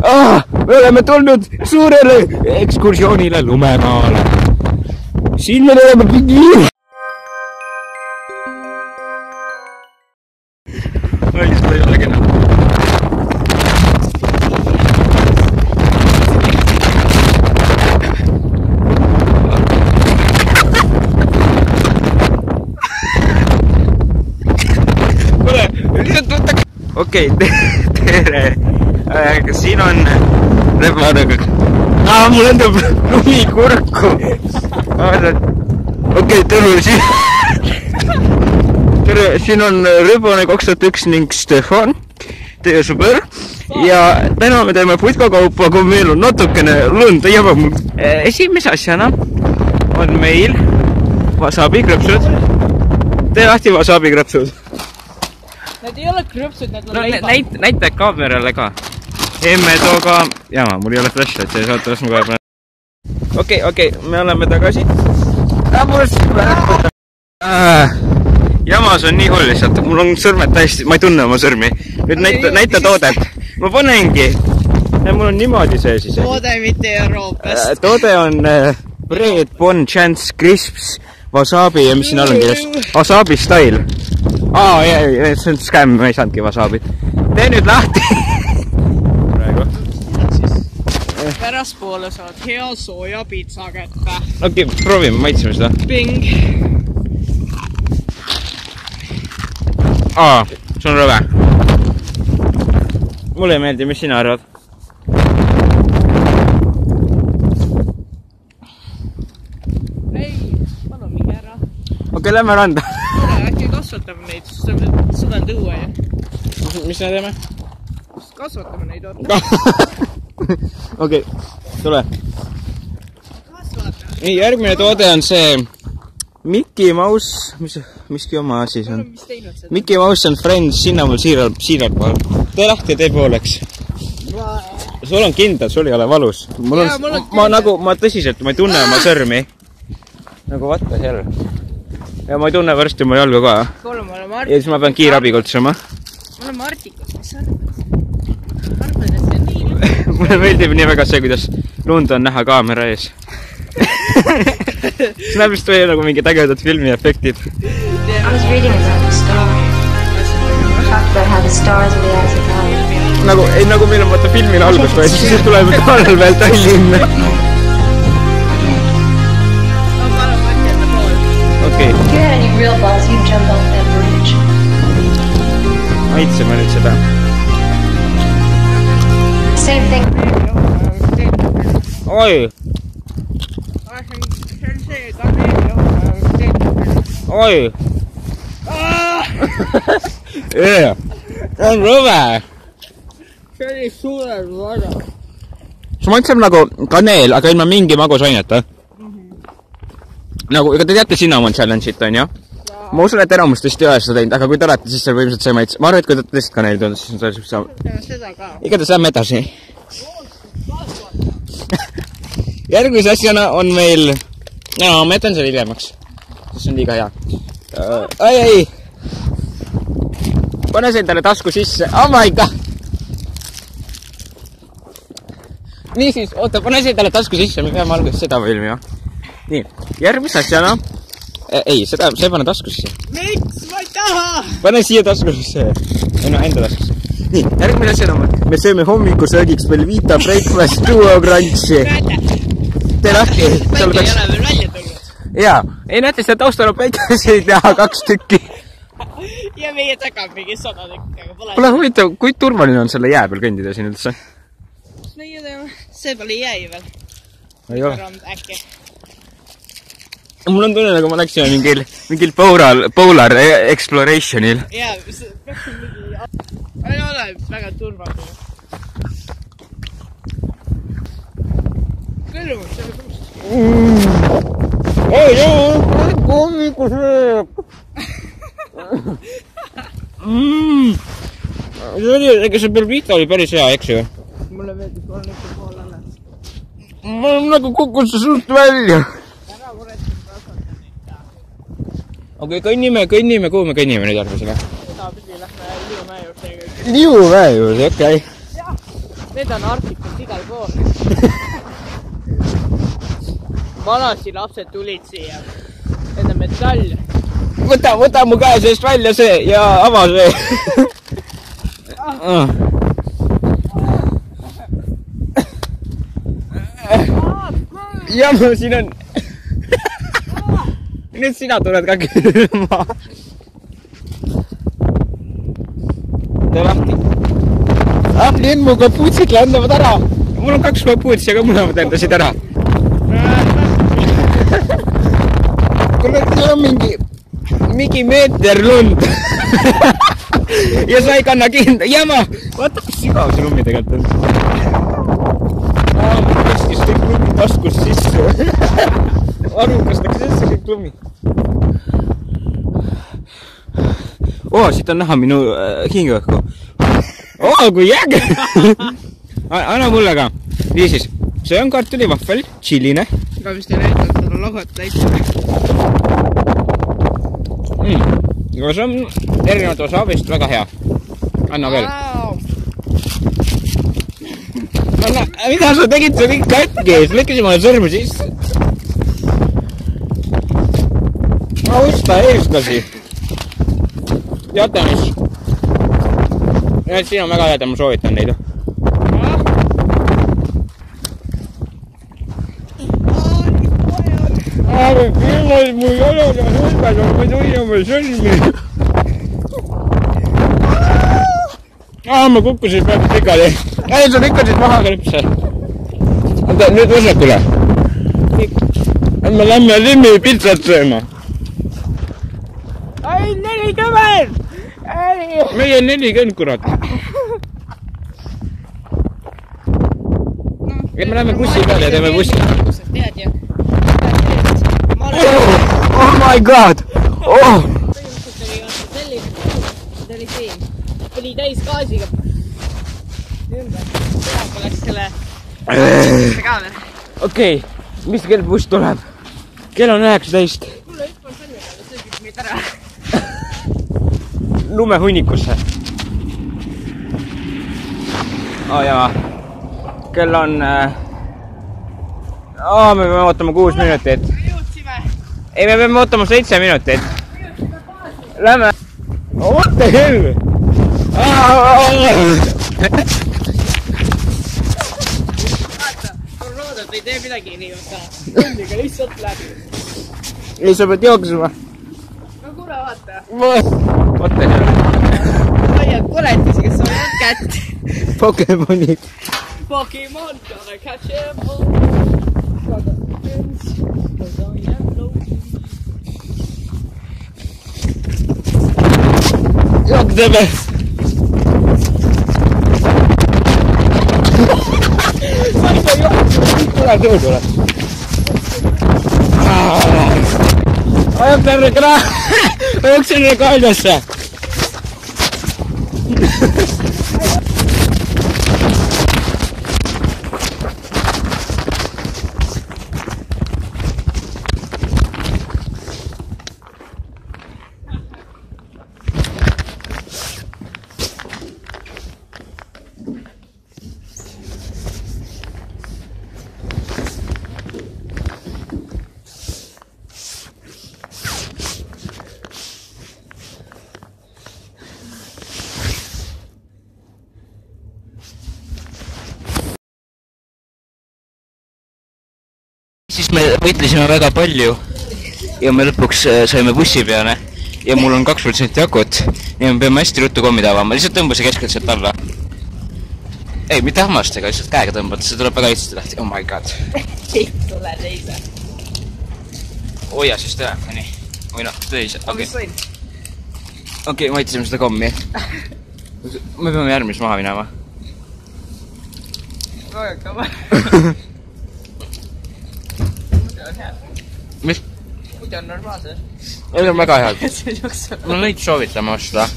Me oleme tulnud suurele ekskursioonile Lumemaale. Siin me oleme pingviin. Oi, seda ei ole kena. Kuule, lihtsalt võtta... Okei, tere. Siin on rebane. Mul endab lumikurku. Okei, tere, siin on rebane 2001 ning Stefan, teie sõber. Ja täna me teeme putkakaupa, kui meil on natukene lund. Esimese asjana on meil wasabi krõpsud. Tee lahti wasabi krõpsud. Need ei ole krõpsud, need on leibad. Näita kaamerale ka. Emme tooga... Jama, mul ei ole flashlight, see saate las ma kohe panen. Okei, me oleme tagasi. Jamas on nii hull lihtsalt. Mul on sõrmed täiesti... Ma ei tunne oma sõrmi. Nüüd näita toodet. Ma panengi. Mul on niimoodi see siis. Toode mitte Euroopast. Toode on Bread, Bon Chance, Crisps, wasabi ja mis siin all on kirjas. Wasabi style. See on scam, ma ei saanudki wasabit. Tee nüüd lahti. Praegu. Päraspoole saad hea sooja pitsa kätte. Okei, proovime, maitseme seda. Ping. See on rõve. Mulle ei meeldi, mis sina arvad? Ei, palun minge ära. Okei, lähme randa. Äkki kasvatame neid, seda on tõue ja. Mis me teeme? Kasvatame neid Okei, tule. Nii, järgmine toode on see Mickey Mouse, miski oma asi see on. Mickey Mouse and Friends, sinna mul siiralt pool. Tee lahti, tee pooleks. Sul on kindel, sul ei ole valus. Ma tõsiselt, ma ei tunne oma sõrmi. Nagu vaata seal. Ja ma ei tunne varsti oma jalga ka. Ja siis ma pean kiirabi kutsuma. Ma olen Martikus, mis sa arvad, et see on nii? Mulle meeldib nii väga see, kuidas lund on näha kaamera ees. See näeb vist veel nagu mingid ägedad filmiefektid. I was reading about the stars. Talked about how the stars are the eyes of God. Nagu meil on vaata filmil algus või, siis tuleb talvel Tallinna. Okei. If you had any real balls, you'd jump off that bridge. Maitseme nüüd seda. Same thing. Oi! Oi! See on rõve! See oli suurel vada. See maitseb nagu kaneel, aga ilma mingi magusaineta. Nagu, ega te teate Cinnamon Challenge'it, on ju? Ma usun, et enamus teist ei ole seda teinud, aga kui te olete, siis see võimsalt see maits. Ma arvan, et kui te teist kaneel tundnud, siis on see saab. Seda ka. Igatahes lähme edasi. Järgmise asjana on meil... ma jätan selle hiljemaks. See on liiga hea. Ei! Pane see endale tasku sisse. Oh my god! Niisiis, oota, pane see endale tasku sisse. Me peame alguses seda filmi, jah. Nii, järgmise asjana... Ei, see pane taskusse. Miks? Ma ei taha! Pane siia taskusse. Ei no, enda taskusse. Nii, järgmine asjana me sööme hommikusöögiks veel Vita Breakfast Duo Crunchi. Tee lahti. Päike ei ole veel välja tulnud. Jaa, ei näete, seda taustal on päikeseid näha 2 tükki. Ja meie tagab mingi 100 tükki, aga pole... Pole huvitav, kui turvaline on selle jää peal kõndida siin üldse? Meie teeme, see pole jäi veel. Ei ole. Äkki. Mul on tunne, nagu ma läksin mingil Polar Explorationil. Jaa, see peaks mingi... Ei ole väga turvaline. Kõllumus, see on kust. Ei, hommikusööb! Ega see Belvita oli päris hea, eks ju? Mulle meeldib olla ikka pool alles. Ma nagu kukkus see suust välja. Okei, kõnnime, kuhu me kõnnime nüüd järgmisega? Seda pidi lähme Liumäe juurde. Liumäe juurde, okei. Need on Arktikas igal pool. Vanasti lapsed tulid siia. Need on metall. Võta mu käe seest välja see ja ava see. Jamma, siin on. Nüüd sina tuled ka külma. Tee lahti. Nüüd mu kapuutsid lendavad ära. Mul on 2 kapuutsi, aga mõlemad lendasid ära. Kuule, see on mingi meeter lund. Ja sa ei kanna kinda. Jama! Vaata, mis sügav see lummi tegelikult on. Ma tõstis kõik lummi taskus sisse. Arukas läks sisse kõik lummi. Siit on näha minu hingeõhku. Kui jäge! Anna mulle ka. Niisiis, see on kartulivahvel, tšilline. Ma vist ei näitanud seda logot täitsa. Aga see on erinevat wasaabist väga hea. Anna veel. Mida sa tegid see kõik katki? Sa lükkasid mulle sõrmu sisse. Austa eestlasi. Teate mis? Siin on väga head ja ma soovitan neid. Aga filmasid mu jalad ja hõlbed on ma tulin oma sõlmi. Ma kukkusin pealt pikali. Ei, sa lükkasid maha kripse. Nüüd vasakule. Me lähme Limmi pitsat sööma. Ai, 40! Meie 40, kurat. Me läheme bussi peale ja teeme bussi. Tead ju. Oh my god! Ta oli siin. Oli täis gaasiga. Praegu läks selle kaamera. Okei, mis kell buss tuleb? Kell on 19. Mulle hüppan sõnni peale, söögib meid ära. Lumehunnikusse. Jaa. Kell on... me peame ootama 6 minutit. Me jõudsime. Ei, me peame ootama 7 minutit. Lähme. What the hell? Vaata, koroodat ei tee midagi nii võtta. Tundiga lihtsalt läbi. Ei, sa pead jooksma. No kuule, vaata. What the hell? Hoiad koletisi, kes on jäänud kätt. Pokemonid. Pokemon, gonna catch them all. Jookseme! Tule tõudule. Jooksen kaeldasse. Siis me võitlesime väga palju ja me lõpuks saime bussi peale ja mul on 2% akut ja me peame hästi ruttu kommid avama, lihtsalt tõmba see keskelt sealt alla. Ei, mitte hammastega, lihtsalt käega tõmbad, see tuleb väga lihtsalt lahti, oh my god. Ei tule teise. Hoia siis telefoni, või noh, teise, okei. Okei, ma aitasime seda kommi. Me peame järgmis maha minema. Väga Mis? muidu on normaalse. Need on väga head. See jookseb. Ma neid soovitame osta.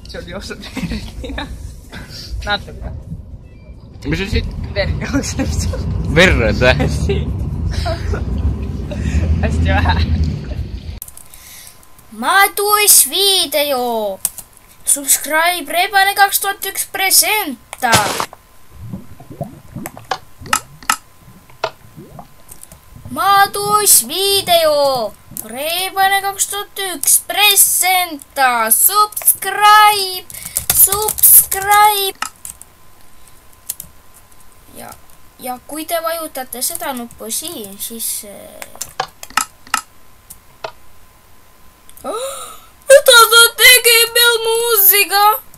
See on jookseb nina. Natuke. Mis on siit? Verd jookseb sul. Verd, või? Hästi vähe. Madus video. Subscribe Rebane 2001 presenta. teadusvideo. Reebane 2001 presenta. Subscribe. Ja kui te vajutate seda nuppu siin, siis... Mida ta tegeb veel muusika?